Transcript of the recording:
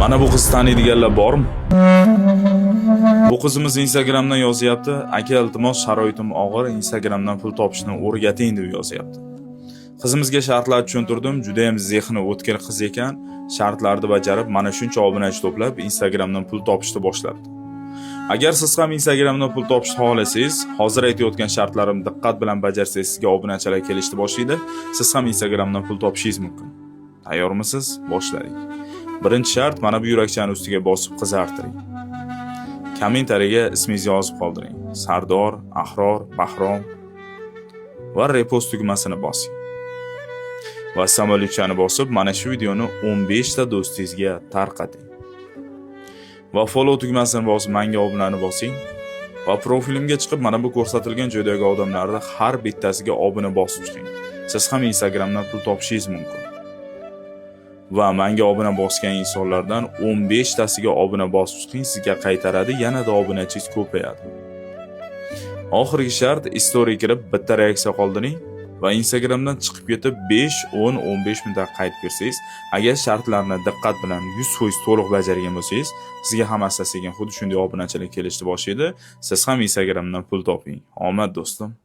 Mana bu qiz taniydiganlar bormi? Bu qizimiz Instagramdan yozyapti. Aka, iltimos, sharoitim og'ir, Instagramdan pul topishni o'rgating deb yozyapti. Qizimizga shartlarni tushuntirdim, juda ham zehni o'tkir qiz ekan, shartlarni bajarib, mana shuncha obunachi to'plab Instagramdan pul topishni boshlabdi. Agar siz ham Instagramdan pul topishni xohlasangiz, hozir aytayotgan shartlarimni diqqat bilan bajarsangiz, sizga obunachilar kelishni boshlaydi. Siz ham Instagramdan pul topishingiz mumkin. Tayyormisiz? Boshladik. Birinchi shart, mana bu yurakchani ustiga bosib qizartiring. Kommentariyaga ismingizni yozib qoldiring. Sardor, Ahror, Bahrom va repost tugmasini bosing. Va samolyotchani bosib, mana shu videoni 15 ta do'stingizga tarqating. Va follow tugmasini bosib, menga obunani bosing. Va profilimga chiqib, mana bu ko'rsatilgan joydagi odamlarni har bittasiga obuna bosib chiqing. Siz ham Instagramdan pul topishingiz mumkin. Va menga obuna bosgan insonlardan 15 tasiga obuna bosib chiqing, sizga qaytaradi, yanada obunachingiz ko'payadi. Oxirgi shart, story kirib bitta reaksiya qoldiring va Instagramdan chiqib ketib 5, 10, 15 minutda qaytib kirsangiz, agar shartlarni diqqat bilan 100% to'liq bajargan bo'lsangiz, sizga ham asta-sekin xuddi shunday obunachilar kelishni boshlaydi. Siz ham Instagramdan pul toping. Omad do'stim.